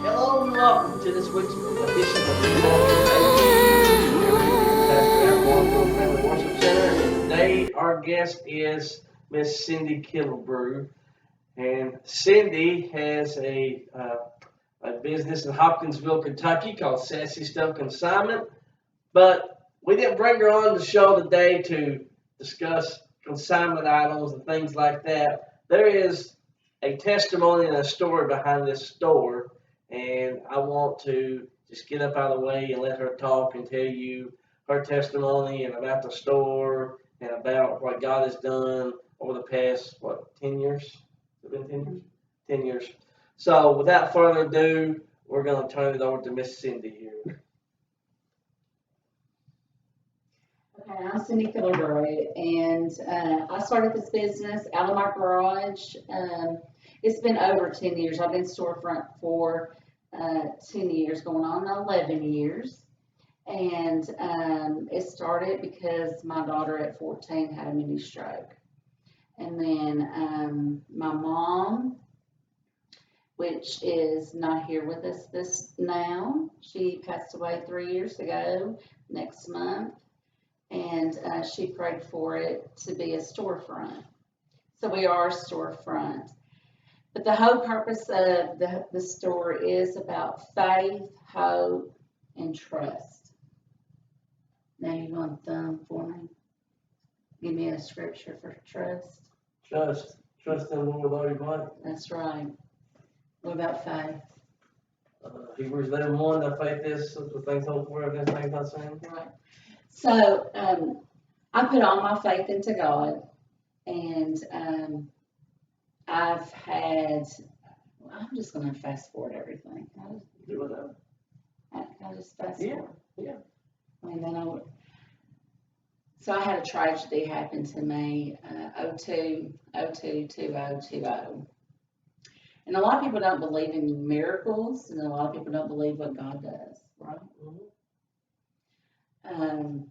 Hello and welcome to this week's edition of the Pastor at Walnut Family Worship Center. And today our guest is Miss Cindy Killebrew. And Cindy has a business in Hopkinsville, Kentucky called Sassy Consignment. But we didn't bring her on the show today to discuss consignment items and things like that. There is a testimony and a story behind this store, and I want to just get up out of the way and let her talk and tell you her testimony and about the store and about what God has done over the past, 10 years? Has it been 10 years? 10 years. So without further ado, we're going to turn it over to Miss Cindy here. Okay, I'm Cindy Killebrew, and I started this business out of my garage. It's been over 10 years. I've been storefront for 10 years, going on 11 years. And it started because my daughter at 14 had a mini stroke. And then my mom, which is not here with us this now, she passed away 3 years ago next month. And she prayed for it to be a storefront. So we are a storefront. But the whole purpose of the store is about faith, hope, and trust. Now you want to thumb for me? Give me a scripture for trust. Trust in the Lord with all your might. That's right. What about faith? Hebrews 11:1, that faith is the things hoped for, against things not seen. Right. So I put all my faith into God, and I've had, I'm just going to fast forward everything. Do whatever. Can I just fast forward? Yeah. So I had a tragedy happen to me, 2020. And a lot of people don't believe in miracles, and a lot of people don't believe what God does, right? Mm-hmm.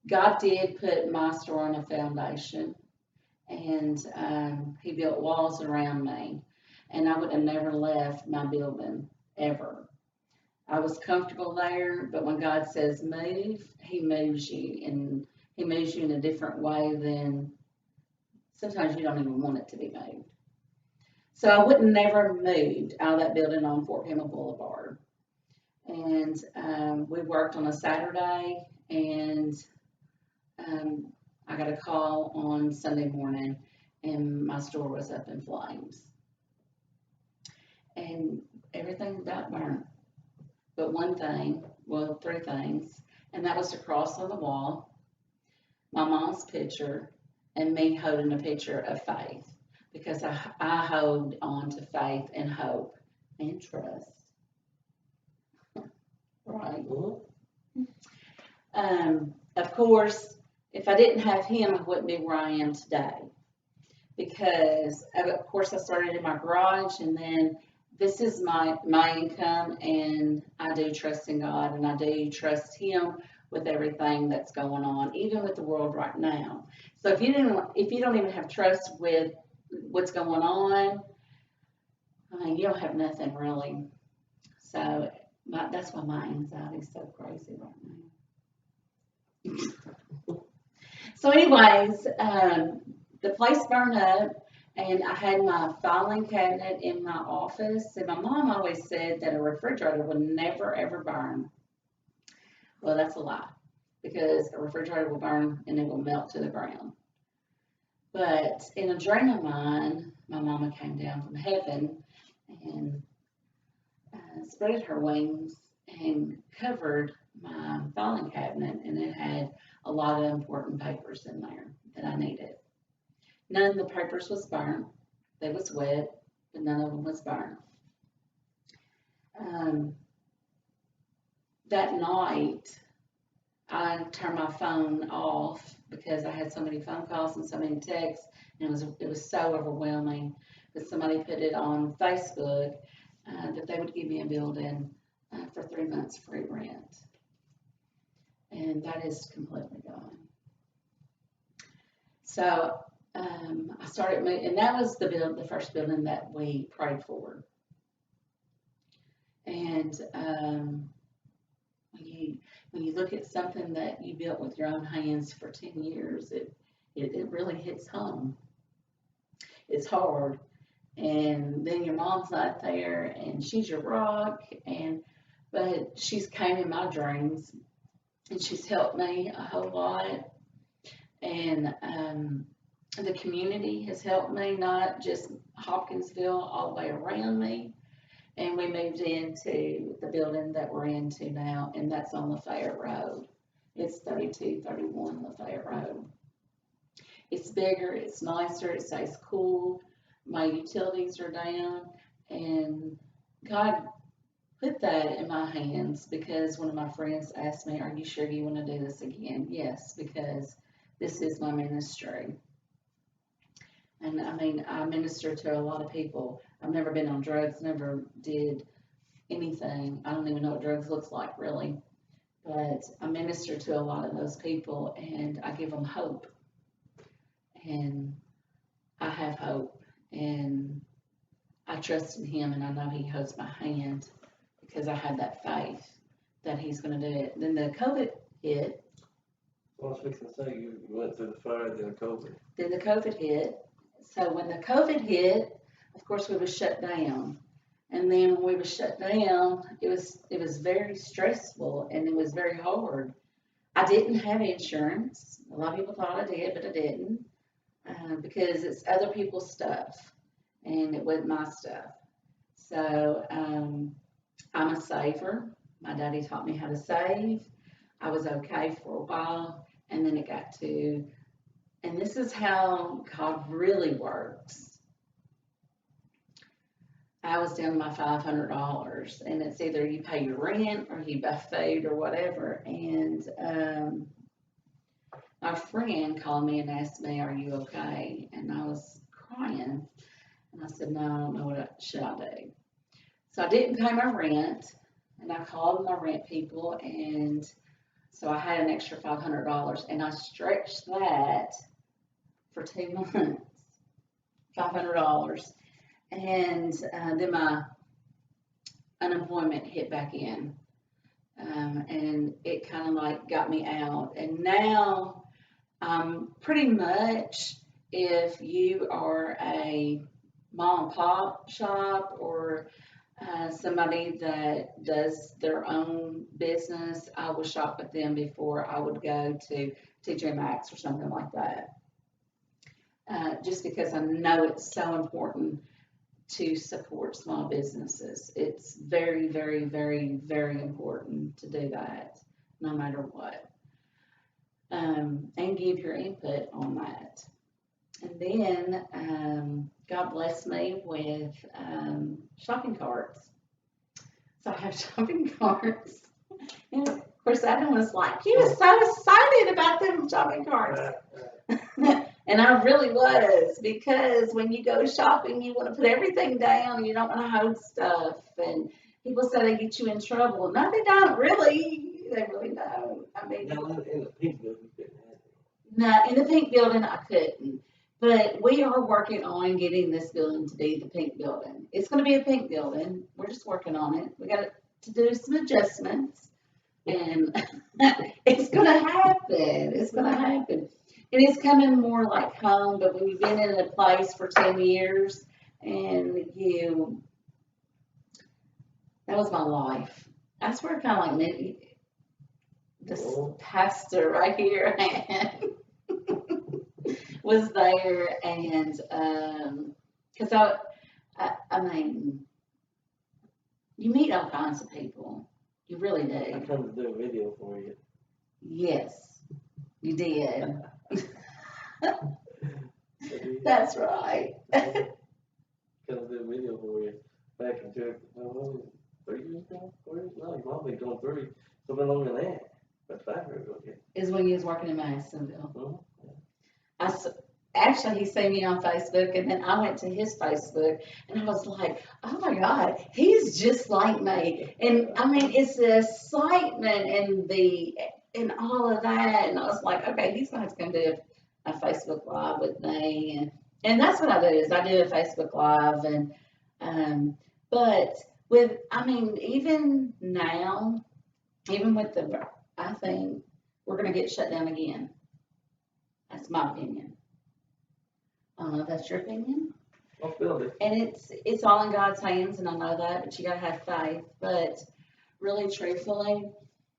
God did put my store on a foundation, and He built walls around me, and I would have never left my building, ever. I was comfortable there, but when God says move, He moves you, and He moves you in a different way than sometimes you don't even want it to be moved. So I would have never moved out of that building on Fort Campbell Boulevard. And we worked on a Saturday, and I got a call on Sunday morning, and my store was up in flames. And everything got burnt. But one thing, well, three things, and that was the cross on the wall, my mom's picture, and me holding a picture of faith, because I hold on to faith and hope and trust. Right. Of course, if I didn't have Him, I wouldn't be where I am today. Because, of course, I started in my garage, and then this is my income, and I do trust in God, and I do trust Him with everything that's going on, even with the world right now. So if you don't even have trust with what's going on, I mean, you don't have nothing really. So that's why my anxiety is so crazy right now. So anyways, the place burned up, and I had my filing cabinet in my office, and my mom always said that a refrigerator would never, ever burn. Well, that's a lie, because a refrigerator will burn and it will melt to the ground. But in a dream of mine, my mama came down from heaven and spread her wings and covered my filing cabinet, and it had a lot of important papers in there that I needed. None of the papers was burnt. They was wet, but none of them was burnt. That night, I turned my phone off because I had so many phone calls and so many texts, and it was so overwhelming. But somebody put it on Facebook that they would give me a building for 3 months free rent, and that is completely gone. So I started moving, and that was the first building that we prayed for. And when you look at something that you built with your own hands for 10 years, it really hits home. It's hard. And then your mom's not there, and she's your rock, but she's came in my dreams, and she's helped me a whole lot. And the community has helped me, not just Hopkinsville, all the way around me. And we moved into the building that we're into now, and that's on Lafayette Road. It's 3231 Lafayette Road. It's bigger, it's nicer, it stays cool. My utilities are down, and God put that in my hands because one of my friends asked me, "Are you sure you want to do this again?" Yes, because this is my ministry. And I mean, I minister to a lot of people. I've never been on drugs, never did anything. I don't even know what drugs looks like really. But I minister to a lot of those people, and I give them hope. And I have hope, and I trust in Him, and I know He holds my hand because I have that faith that He's going to do it. Then the COVID hit. Well, I was fixing to say you went through the fire, then the COVID. Then the COVID hit. So when the COVID hit, of course we were shut down. And then when we were shut down, it was very stressful, and it was very hard. I didn't have insurance. A lot of people thought I did, but I didn't. Because it's other people's stuff, and it wasn't my stuff. So I'm a saver. My daddy taught me how to save. I was okay for a while, and then it got to, and this is how God really works. I was down to my $500, and it's either you pay your rent or you buy food or whatever. And my friend called me and asked me, "Are you okay?" And I was crying. And I said, "No, I don't know what should I do." So I didn't pay my rent, and I called my rent people, and so I had an extra $500, and I stretched that for 2 months, $500. And then my unemployment hit back in, and it kind of like got me out. And now pretty much, if you are a mom and pop shop or somebody that does their own business, I will shop with them before I would go to TJ Maxx or something like that. Just because I know it's so important to support small businesses. It's very, very, very, very important to do that, no matter what. And give your input on that. And then God blessed me with shopping carts. So I have shopping carts. And of course, Adam was like, "You were so excited about them shopping carts." And I really was, because when you go shopping, you want to put everything down. You don't want to hold stuff. And people say they get you in trouble. No, they don't really. They really don't. I mean, Now, in the pink building, you couldn't have it. no, in the pink building, I couldn't. But we are working on getting this building to be the pink building. It's going to be a pink building. We're just working on it. We got to do some adjustments, and it's going to happen. It's going to happen. And it's coming more like home. But when you've been in a place for 10 years, and that was my life. I swear, kind of like maybe this pastor right here was there, and because I mean, you meet all kinds of people. You really I do. come to do a video for you. Yes, you did. That's right. Come to do a video for you. Back in 3 years ago? 4 years? No, you've probably gone 3. So been longer than that. But 5 years ago, yeah. Is when you was working in Madisonville. Mm-hmm. Actually, he seen me on Facebook, and then I went to his Facebook, and I was like, "Oh my God, he's just like me." And I mean, it's the excitement and all of that, and I was like, "Okay, he's going to have to come do a Facebook Live with me, and that's what I do is I do a Facebook Live, and but even now, even with I think we're gonna get shut down again. That's my opinion. I don't know if that's your opinion. I feel it. And it's all in God's hands, and I know that, but you gotta have faith. But really, truthfully,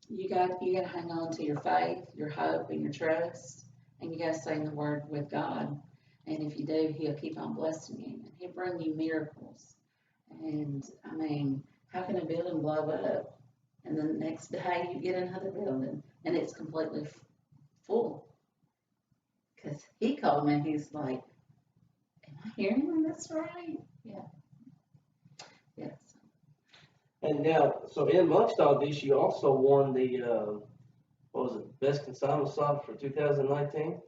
you gotta hang on to your faith, your hope, and your trust, and you gotta stay in the Word with God. And if you do, He'll keep on blessing you, and He'll bring you miracles. And how can a building blow up, and the next day you get another building, and it's completely full? Because he called me, and he's like, "Am I hearing this right?" Yeah. Yes. And now, so in amongst all this, you also won the, what was it, Best Consignment Shop for 2019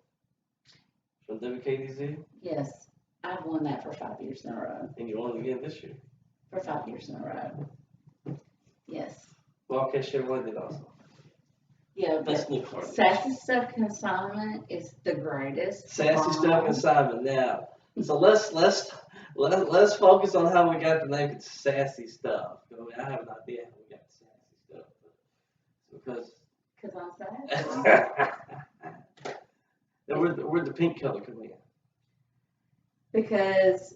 from WKDZ? Yes. I've won that for 5 years in a row. And you won it again this year. For 5 years in a row. Yes. Wildcat Chevrolet did also. Yeah, That's but new for me. Sassy Stuff Consignment is the greatest. Sassy Stuff Consignment. Now, so let's focus on how we got the name Sassy Stuff. I have an idea how we got Sassy Stuff, because I'm sassy. now where'd the pink color come in? Because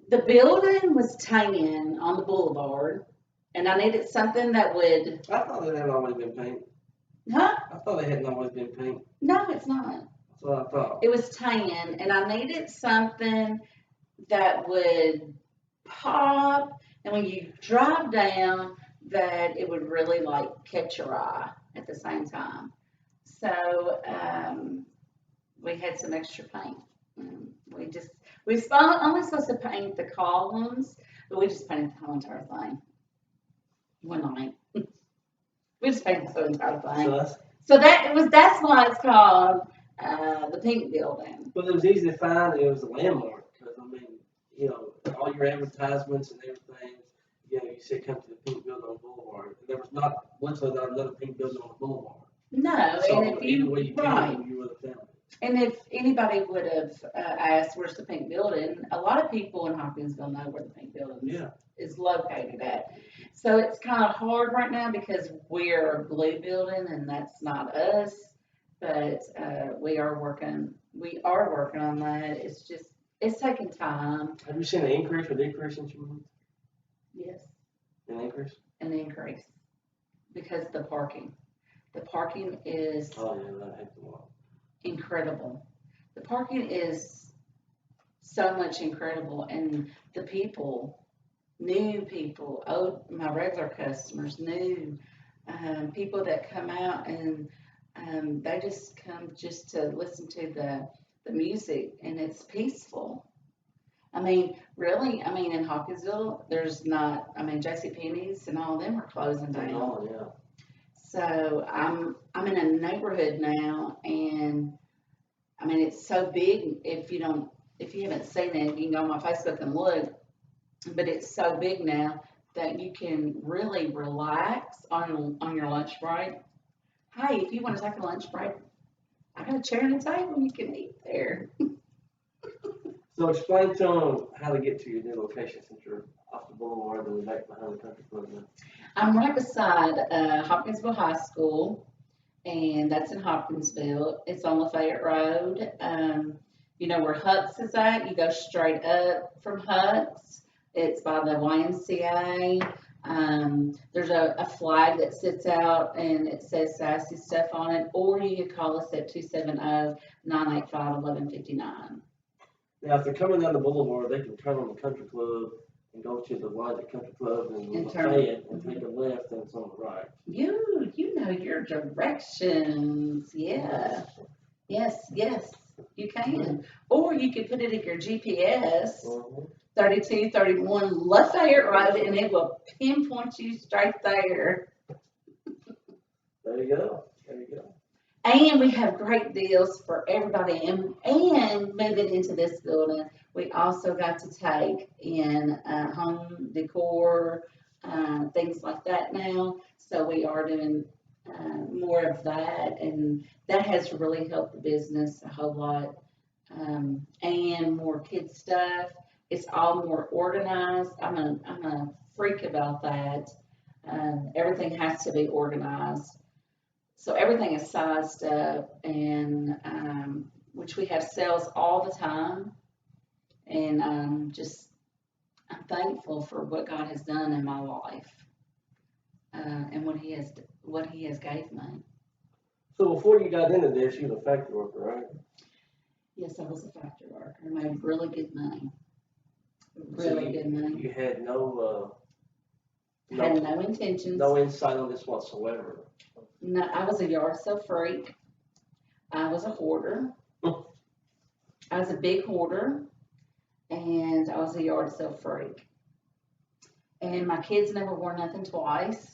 the building was tan on the boulevard, and I needed something that would. I thought it had always been pink. Huh? I thought it hadn't always been pink. No, it's not. That's what I thought. It was tan, and I needed something that would pop, and when you drive down, that it would really like catch your eye at the same time. So we had some extra paint. We only supposed to paint the columns, but we just painted the whole entire thing one night. We just painted the whole entire thing. So that's why it's called the Pink Building. Well, it was easy to find, and it was a landmark because all your advertisements and everything. You said come to the Pink Building on Boulevard. There was literally not another Pink Building on the Boulevard. No, So and if you way you right. came, you would have found it. And if anybody would have asked, where's the Pink Building, a lot of people in Hopkinsville know where the Pink Building is located at. So it's kind of hard right now because we're a blue building and that's not us. But we are working on that. It's taking time. Have you seen an increase or decrease since you moved? Yes. An increase? An increase. Because the parking. The parking is incredible. The parking is so much incredible, and the people, new people, my regular customers, new people that come out, and they just come just to listen to the music, and it's peaceful. Really, in Hopkinsville, there's not, JCPenney's and all of them are closing down. Oh, yeah. So I'm in a neighborhood now, and it's so big. If you haven't seen it, you can go on my Facebook and look. But it's so big now that you can really relax on your lunch break. Hey, if you want to take a lunch break, I got a chair and a table. You can eat there. So explain to them how to get to your new location since you're off the boulevard and back behind the country club now. I'm right beside Hopkinsville High School, and that's in Hopkinsville. It's on Lafayette Road. You know where Huck's is at? You go straight up from Huck's. It's by the YMCA. There's a flag that sits out, and it says Sassy Stuff on it, or you can call us at 270-985-1159. Now, if they're coming down the boulevard, they can turn on the country club and go to the Walnut Country Club and Lafayette and take a left, and it's on the right. You know your directions. Yeah. Yes, you can. Or you could put it in your GPS, 3231 Lafayette Road, and it will pinpoint you straight there. There you go. And we have great deals for everybody. And moving into this building, we also got to take in home decor, things like that now. So we are doing more of that, and that has really helped the business a whole lot. And more kids stuff. It's all more organized. I'm a freak about that. Everything has to be organized. So everything is sized up, and which we have sales all the time. And I'm thankful for what God has done in my life, and what He has gave me. So before you got into this, you was a factory worker, right? Yes, I was a factory worker. I made really good money. So Really good money. You had Had no intentions. no insight on this whatsoever. No, I was a yard sale freak. I was a hoarder. I was a big hoarder, and I was a yard sale freak. And my kids never wore nothing twice.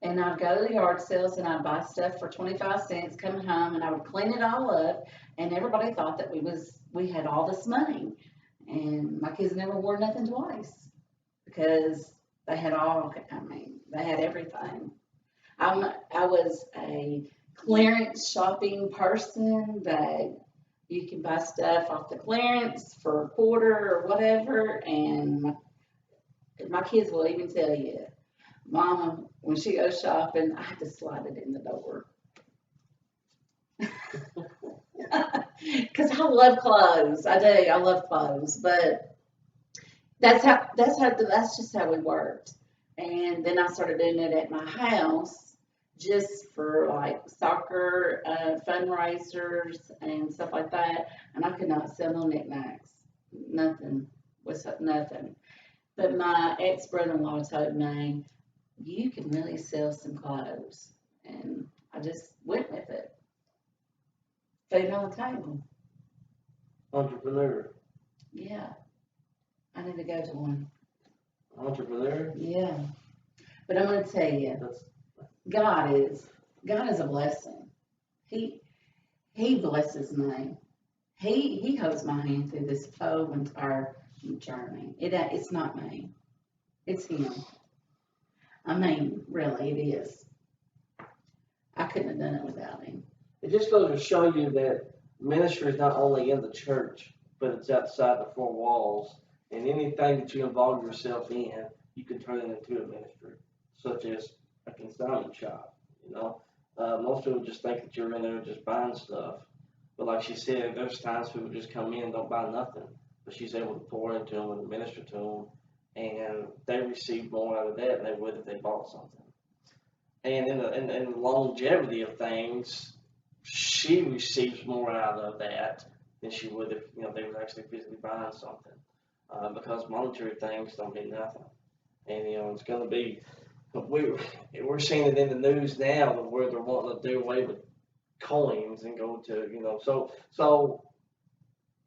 And I'd go to the yard sales and I'd buy stuff for 25 cents coming home, and I would clean it all up, and everybody thought that we had all this money. And my kids never wore nothing twice because they had they had everything. I was a clearance shopping person that you can buy stuff off the clearance for a quarter or whatever, and my kids will even tell you, Mama, when she goes shopping, I have to slide it in the door. Because I love clothes. I do. I love clothes. But that's just how we worked. And then I started doing it at my house just for like soccer fundraisers and stuff like that. And I could not sell no knickknacks. Nothing. Nothing. But my ex-brother-in-law told me, you can really sell some clothes. And I just went with it. Food on the table. Entrepreneur. Yeah. I need to go to one. Entrepreneur? Yeah. But I'm going to tell you, God is a blessing. He blesses me. He holds my hand through this whole entire journey. It's not me. It's Him. I mean, really, it is. I couldn't have done it without Him. It just goes to show you that ministry is not only in the church, but it's outside the four walls. And anything that you involve yourself in, you can turn it into a ministry, such as a consignment shop. Most people just think that you're in there just buying stuff. But like she said, there's times people just come in and don't buy nothing. But she's able to pour into them and minister to them. And they receive more out of that than they would if they bought something. And in the longevity of things, she receives more out of that than she would if they were actually physically buying something. Because monetary things don't mean nothing. And it's going to be, we're seeing it in the news now where they're wanting to do away with coins and go to so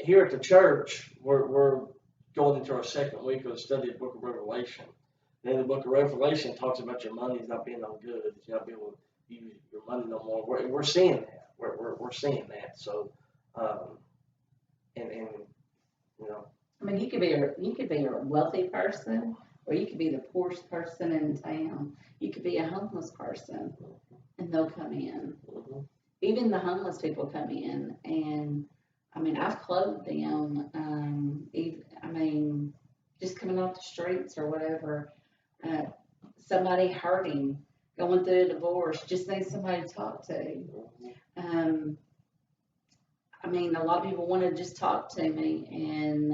here at the church we're going into our second week of the study of the book of Revelation. And in the book of Revelation talks about your money's not being no good, you're not being able to use your money no more. We're seeing that. We're seeing that. So I mean, you could be a wealthy person, or you could be the poorest person in town. You could be a homeless person, and they'll come in. Mm-hmm. Even the homeless people come in, and I mean, I've clothed them. Just coming off the streets or whatever. Somebody hurting, going through a divorce, just needs somebody to talk to. A lot of people want to just talk to me, and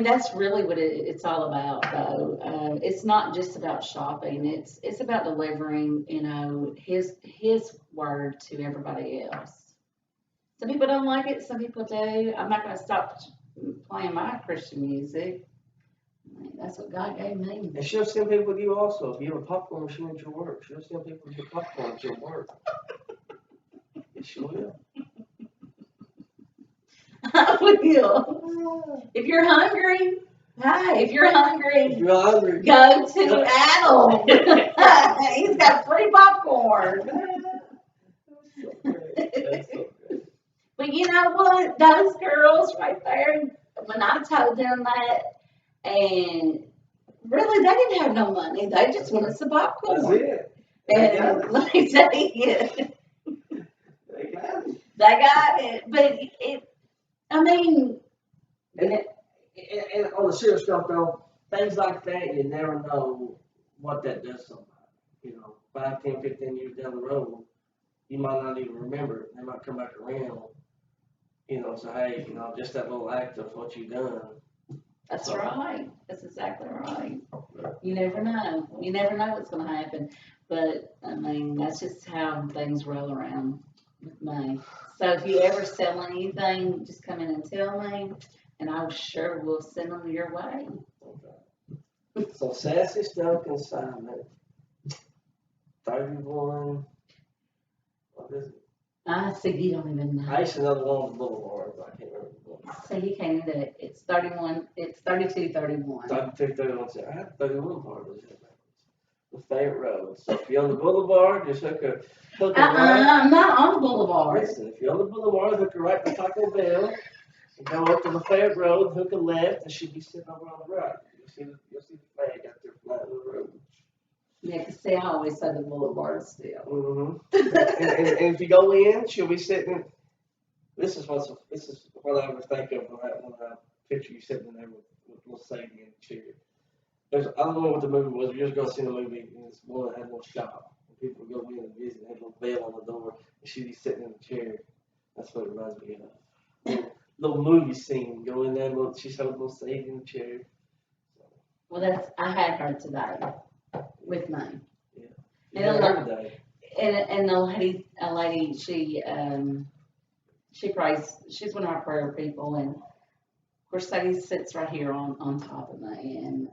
that's really what it's all about, though. It's not just about shopping. It's about delivering, His word to everybody else. Some people don't like it. Some people do. I'm not going to stop playing my Christian music. That's what God gave me. And she'll send people with you also. If you have a popcorn machine at your work, she'll send people with your popcorn at your work. Yes, she will. I will. If you're hungry, go to Adam. He's got free popcorn. That's so great. But you know what? Those girls right there, when I told them that, and really, they didn't have no money. They just wanted some That's popcorn. it. They got And it. let me tell you, They got it. they got it. But I mean, And on the serious stuff though, things like that, you never know what that does to somebody. 5, 10, 15 years down the road, you might not even remember it. They might come back around, say, hey, just that little act of what you done. that's right. That's exactly right. You never know. You never know what's going to happen. But I mean, that's just how things roll around with me. So if you ever sell anything, just come in and tell me, and I sure will send them your way. Okay. So Sassy Stuff Consignment, 31, what is it? I see you don't even know. I used to know the one on the boulevard, but I can't remember the one. So you can't do it. It's 3231. 32, 31, I had 31 part of it. The favorite road. So if you're on the boulevard, just hook a right. I'm not on the boulevard. Listen, if you're on the boulevard, hook a right to Taco Bell, and go up to the favorite road, hook a left, and she'll be sitting over on the right. You'll see the flag out there flying on the road. Yeah, because see, I always say the boulevard still. Mm-hmm. and if you go in, she'll be sitting. This is what I would think of when I picture you sitting in there with little Sadie in the chair. I don't know what the movie was. We just go see the movie, and this one had a little shop. And people would go in and visit, and had a little bell on the door, and she'd be sitting in the chair. That's what it reminds me of. Little movie scene. Go in there, she's holding a little Sadie in the chair. Well, I had her today with me. Yeah. And a lady, she prays. She's one of our prayer people, and of course, Sadie sits right here on top of me, and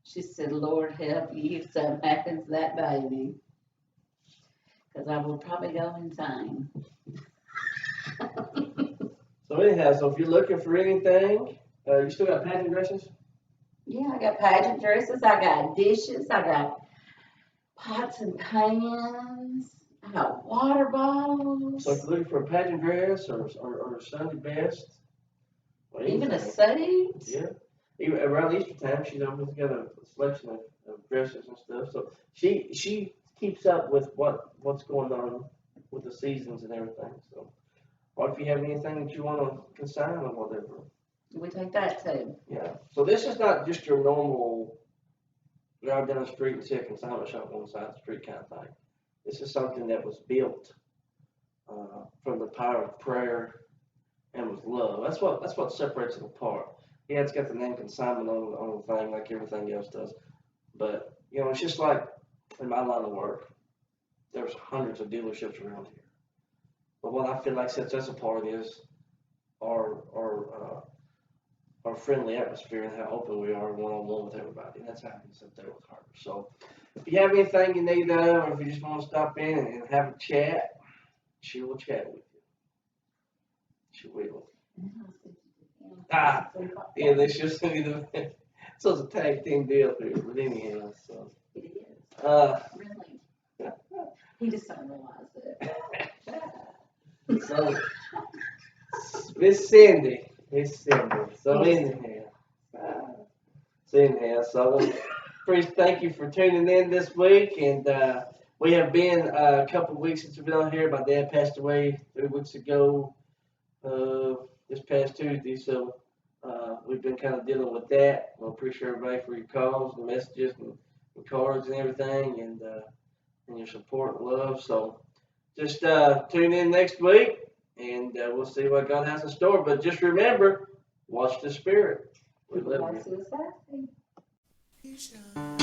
she said, "Lord, help you if something happens to that baby, because I will probably go insane." So anyhow, if you're looking for anything, you still got pageant dresses? Yeah, I got pageant dresses. I got dishes. I got pots and pans. I got water bottles. So if you're looking for a pageant dress or a Sunday best, or Even a suit. Yeah. Even around Easter time, she's always got a selection of dresses and stuff. So she keeps up with what's going on with the seasons and everything. So, or if you have anything that you want to consign or whatever. We take that too. Yeah. So this is not just your normal drive down the street and see a consignment shop on the side of the street kind of thing. This is something that was built from the power of prayer and with love. That's what separates it apart. Yeah, it's got the name consignment on the thing like everything else does. But it's just like in my line of work, there's hundreds of dealerships around here. But what I feel like sets us apart is our friendly atmosphere and how open we are one-on-one with everybody. And that's how I can sit there with her. So if you have anything you need or if you just want to stop in and have a chat, she will chat with you. She will. Yeah, they should send me the. So it's a tag team deal here, but anyhow, so. It is. Really. He just don't realize it. So, Miss Cindy. So anyhow, so first, thank you for tuning in this week, and we have been a couple of weeks since we've been on here. My dad passed away 3 weeks ago, this past Tuesday, so we've been kind of dealing with that. I appreciate everybody for your calls and messages and cards and everything, and your support and love. So just tune in next week. And we'll see what God has in store. But just remember, watch the Spirit. We love you.